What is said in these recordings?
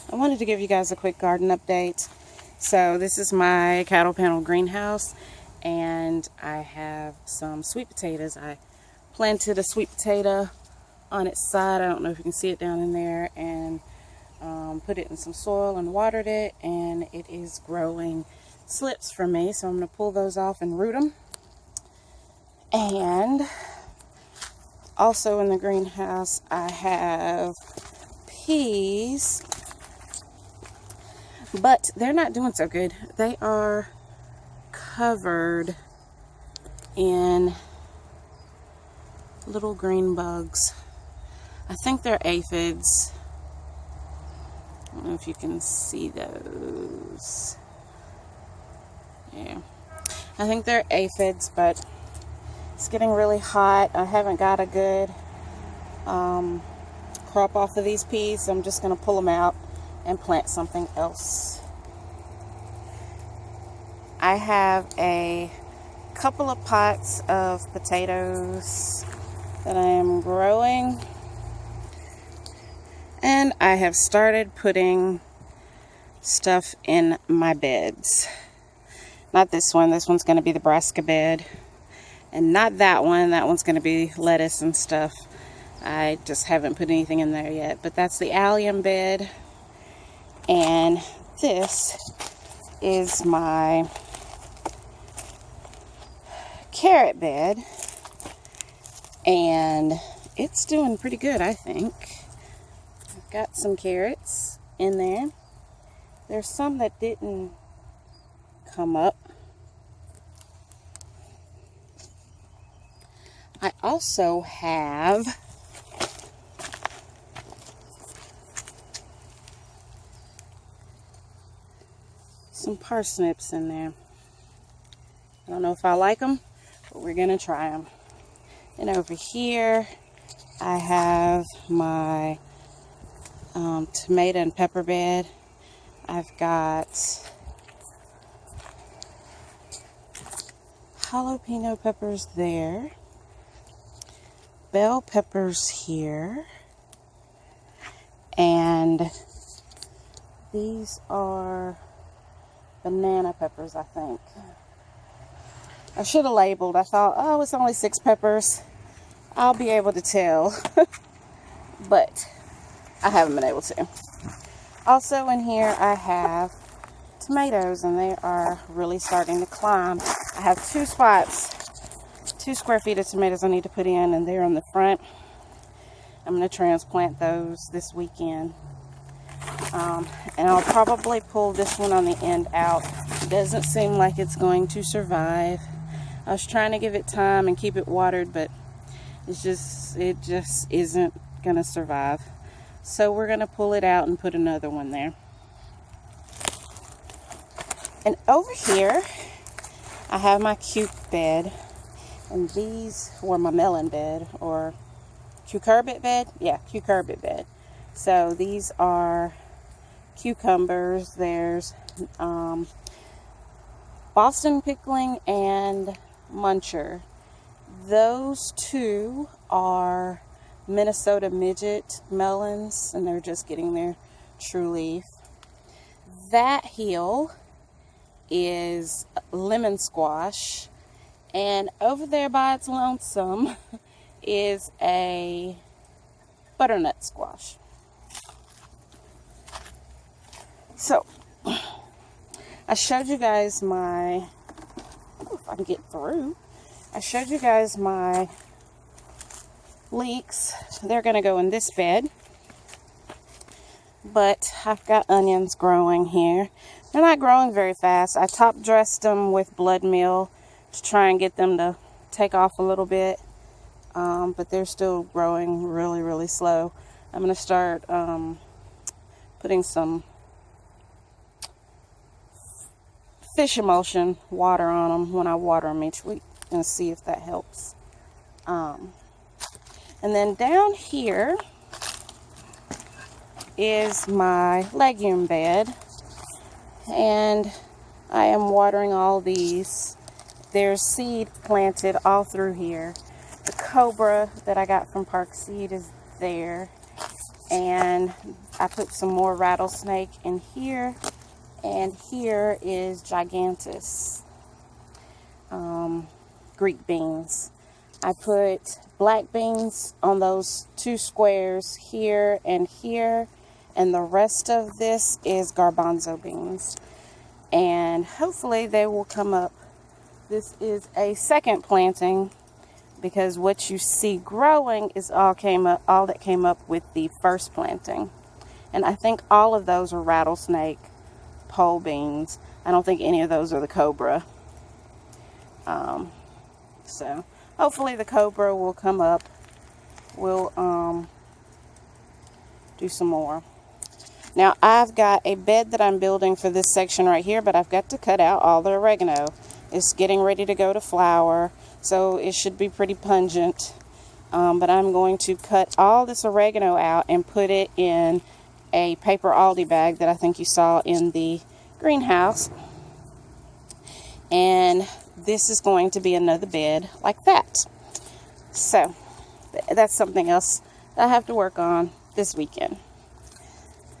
I wanted to give you guys a quick garden update. So this is my cattle panel greenhouse, and I have some sweet potatoes. I planted a sweet potato on its side. I don't know if you can see it down in there, and put it in some soil and watered it, and it is growing slips for me. So I'm going to pull those off and root them. And also in the greenhouse I have peas, but they're not doing so good. They are covered in little green bugs. I think they're aphids. I don't know if you can see those. Yeah, I think they're aphids, but it's getting really hot. I haven't got a good crop off of these peas, so I'm just going to pull them out and plant something else. I have a couple of pots of potatoes that I am growing, and I have started putting stuff in my beds. Not this one. This one's going to be the brassica bed, and not that one. That one's going to be lettuce and stuff. I just haven't put anything in there yet, but that's the allium bed. And this is my carrot bed, and it's doing pretty good, I think. I've got some carrots in there. There's some that didn't come up. I also have some parsnips in there. I don't know if I like them, but we're gonna try them. And over here I have my tomato and pepper bed. I've got jalapeno peppers there, bell peppers here, and these are banana peppers, I think. I should have labeled. I thought, oh, it's only 6 peppers. I'll be able to tell. But I haven't been able to. Also in here I have tomatoes, and they are really starting to climb. I have 2 spots, 2 square feet of tomatoes I need to put in, and they're on the front. I'm going to transplant those this weekend. And I'll probably pull this one on the end out. It doesn't seem like it's going to survive. I was trying to give it time and keep it watered, but it just isn't going to survive. So we're going to pull it out and put another one there. And over here I have my cuc bed, and these were my melon bed, or cucurbit bed. Yeah, cucurbit bed. So these are cucumbers. There's Boston pickling and muncher. Those 2 are Minnesota midget melons, and they're just getting their true leaf. That hill is lemon squash, and over there by its lonesome is a butternut squash. So I showed you guys my, if I can get through, I showed you guys my leeks. They're going to go in this bed, but I've got onions growing here. They're not growing very fast. I top dressed them with blood meal to try and get them to take off a little bit, but they're still growing really, really slow. I'm going to start putting some fish emulsion water on them when I water them each week, and see if that helps. And then down here is my legume bed, and I am watering all these. There's seed planted all through here. The cobra that I got from Park Seed is there. And I put some more rattlesnake in here. And here is gigantus, Greek beans. I put black beans on those 2 squares here and here. And the rest of this is garbanzo beans. And hopefully they will come up. This is a second planting, because what you see growing is all that came up with the first planting. And I think all of those are rattlesnake pole beans. I don't think any of those are the cobra. So hopefully the cobra will come up. We'll do some more. Now I've got a bed that I'm building for this section right here, but I've got to cut out all the oregano. It's getting ready to go to flower, so it should be pretty pungent. But I'm going to cut all this oregano out and put it in a paper Aldi bag that I think you saw in the greenhouse. And this is going to be another bed like that. So that's something else that I have to work on this weekend.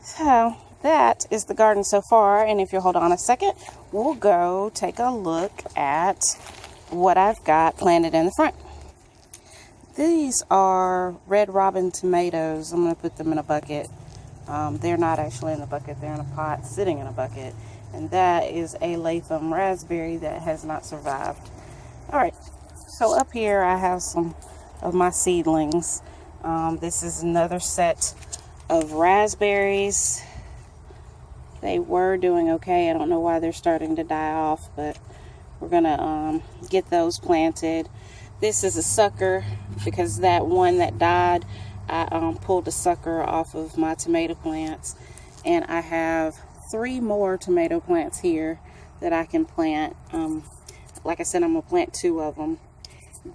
So that is the garden so far, and if you'll hold on a second, we'll go take a look at what I've got planted in the front. These are Red Robin tomatoes. I'm going to put them in a bucket. They're not actually in the bucket, they're in a pot sitting in a bucket. And that is a Latham raspberry that has not survived. Alright, so up here I have some of my seedlings. This is another set of raspberries. They were doing okay. I don't know why they're starting to die off, but we're gonna get those planted. This is a sucker, because that one that died, I pulled a sucker off of my tomato plants, and I have 3 more tomato plants here that I can plant. Like I said, I'm gonna plant 2 of them.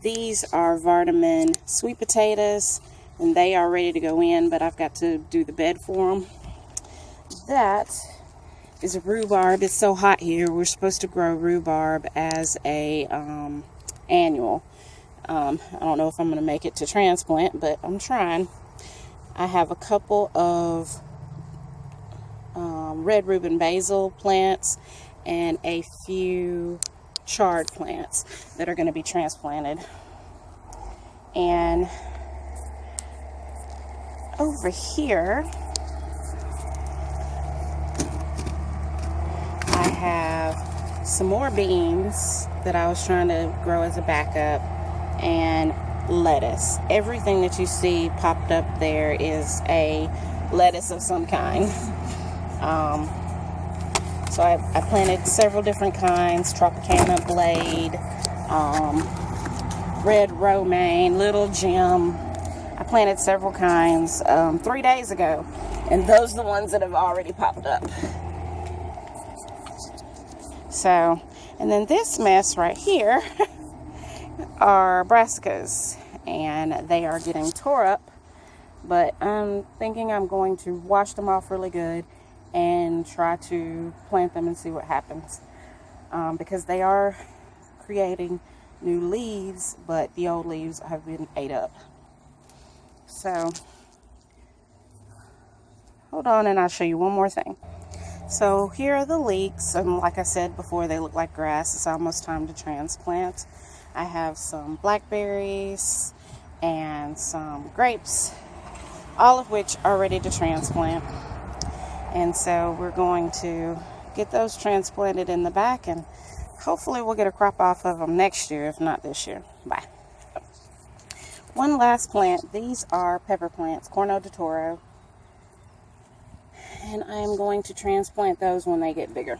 These are Vardaman sweet potatoes, and they are ready to go in, but I've got to do the bed for them. That is rhubarb. It's so hot here. We're supposed to grow rhubarb as a annual. I don't know if I'm going to make it to transplant, but I'm trying. I have a couple of red Reuben basil plants and a few chard plants that are going to be transplanted. And over here I have some more beans that I was trying to grow as a backup, and lettuce. Everything that you see popped up there is a lettuce of some kind. So I planted several different kinds: Tropicana Blade, Red Romaine, Little Jim. I planted several kinds 3 days ago, and those are the ones that have already popped up. So, and then this mess right here are brassicas, and they are getting tore up, but I'm thinking I'm going to wash them off really good and try to plant them and see what happens, because they are creating new leaves, but the old leaves have been ate up. So hold on, and I'll show you one more thing. So here are the leeks, and like I said before, they look like grass. It's almost time to transplant. I have some blackberries and some grapes, all of which are ready to transplant. And so we're going to get those transplanted in the back, and hopefully we'll get a crop off of them next year, if not this year. Bye. One last plant. These are pepper plants, Corno de Toro. And I am going to transplant those when they get bigger.